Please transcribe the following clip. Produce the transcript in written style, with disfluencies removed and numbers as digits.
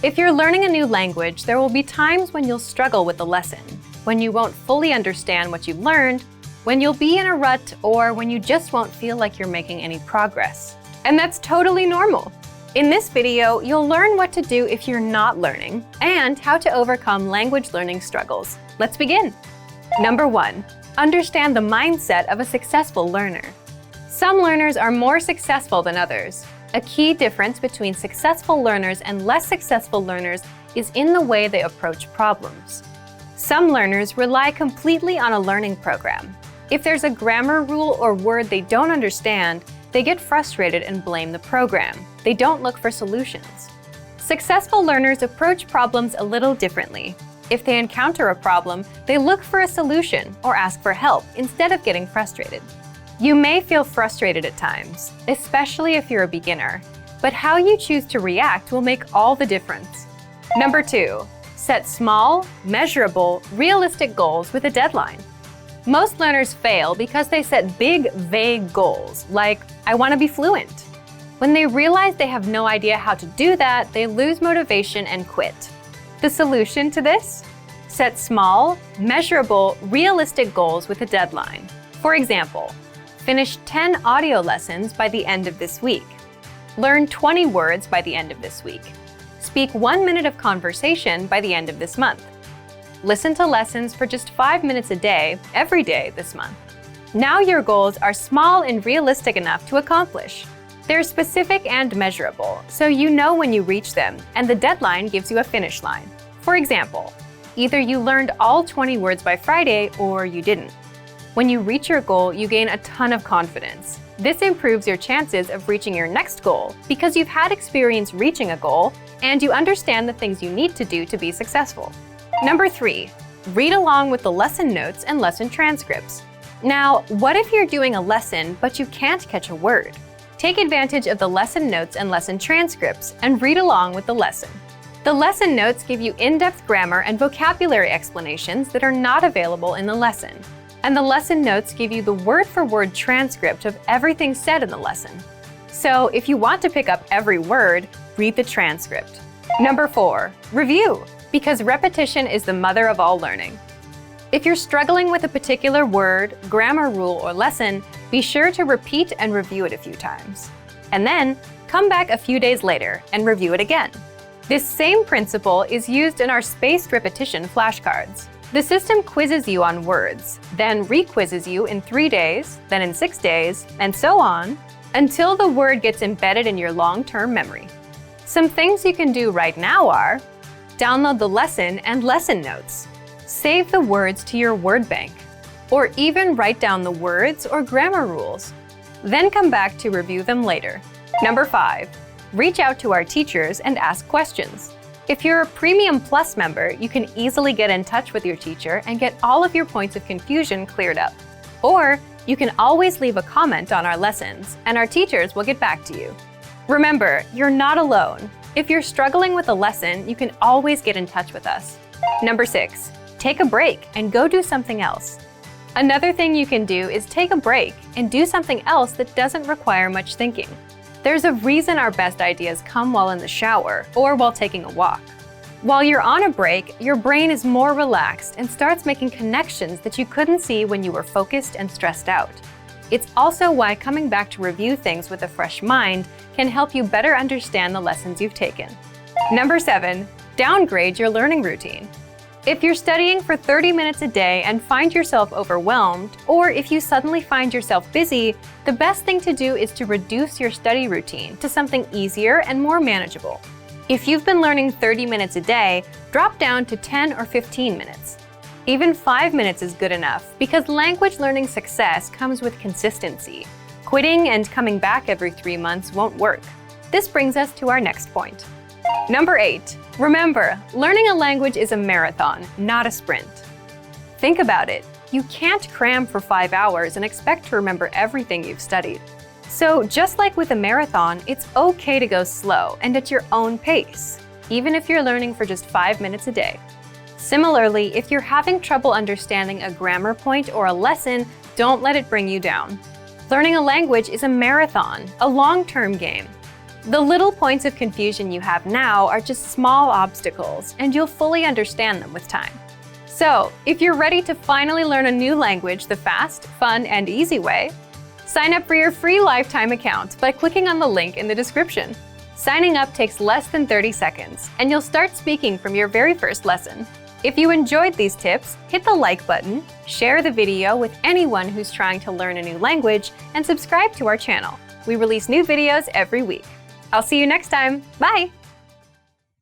If you're learning a new language, there will be times when you'll struggle with the lesson, when you won't fully understand what you've learned, when you'll be in a rut, or when you just won't feel like you're making any progress. And that's totally normal. In this video, you'll learn what to do if you're not learning and how to overcome language learning struggles. Let's begin. Number 1, understand the mindset of a successful learner. Some learners are more successful than others. A key difference between successful learners and less successful learners is in the way they approach problems. Some learners rely completely on a learning program. If there's a grammar rule or word they don't understand, they get frustrated and blame the program. They don't look for solutions. Successful learners approach problems a little differently. If they encounter a problem, they look for a solution or ask for help instead of getting frustrated. You may feel frustrated at times, especially if you're a beginner, but how you choose to react will make all the difference. Number 2, set small, measurable, realistic goals with a deadline. Most learners fail because they set big, vague goals, like, I want to be fluent. When they realize they have no idea how to do that, they lose motivation and quit. The solution to this? Set small, measurable, realistic goals with a deadline. For example, finish 10 audio lessons by the end of this week. Learn 20 words by the end of this week. Speak 1 minute of conversation by the end of this month. Listen to lessons for just 5 minutes a day, every day this month. Now your goals are small and realistic enough to accomplish. They're specific and measurable, so you know when you reach them, and the deadline gives you a finish line. For example, either you learned all 20 words by Friday or you didn't. When you reach your goal, you gain a ton of confidence. This improves your chances of reaching your next goal because you've had experience reaching a goal and you understand the things you need to do to be successful. Number 3, read along with the lesson notes and lesson transcripts. Now, what if you're doing a lesson but you can't catch a word? Take advantage of the lesson notes and lesson transcripts and read along with the lesson. The lesson notes give you in-depth grammar and vocabulary explanations that are not available in the lesson. And the lesson notes give you the word-for-word transcript of everything said in the lesson. So if you want to pick up every word, read the transcript. Number 4, review, because repetition is the mother of all learning. If you're struggling with a particular word, grammar rule, or lesson, be sure to repeat and review it a few times. And then, come back a few days later and review it again. This same principle is used in our spaced repetition flashcards. The system quizzes you on words, then re-quizzes you in 3 days, then in 6 days, and so on, until the word gets embedded in your long-term memory. Some things you can do right now are: download the lesson and lesson notes, save the words to your word bank, or even write down the words or grammar rules. Then come back to review them later. Number 5, reach out to our teachers and ask questions. If you're a Premium Plus member, you can easily get in touch with your teacher and get all of your points of confusion cleared up. Or you can always leave a comment on our lessons, and our teachers will get back to you. Remember, you're not alone. If you're struggling with a lesson, you can always get in touch with us. Number 6, take a break and go do something else. Another thing you can do is take a break and do something else that doesn't require much thinking. There's a reason our best ideas come while in the shower or while taking a walk. While you're on a break, your brain is more relaxed and starts making connections that you couldn't see when you were focused and stressed out. It's also why coming back to review things with a fresh mind can help you better understand the lessons you've taken. Number 7, downgrade your learning routine. If you're studying for 30 minutes a day and find yourself overwhelmed, or if you suddenly find yourself busy, the best thing to do is to reduce your study routine to something easier and more manageable. If you've been learning 30 minutes a day, drop down to 10 or 15 minutes. Even 5 minutes is good enough because language learning success comes with consistency. Quitting and coming back every 3 months won't work. This brings us to our next point. Number 8, remember, learning a language is a marathon, not a sprint. Think about it. You can't cram for 5 hours and expect to remember everything you've studied. So just like with a marathon, it's okay to go slow and at your own pace, even if you're learning for just 5 minutes a day. Similarly, if you're having trouble understanding a grammar point or a lesson, don't let it bring you down. Learning a language is a marathon, a long-term game. The little points of confusion you have now are just small obstacles, and you'll fully understand them with time. So, if you're ready to finally learn a new language the fast, fun, and easy way, sign up for your free lifetime account by clicking on the link in the description. Signing up takes less than 30 seconds, and you'll start speaking from your very first lesson. If you enjoyed these tips, hit the like button, share the video with anyone who's trying to learn a new language, and subscribe to our channel. We release new videos every week. I'll see you next time. Bye!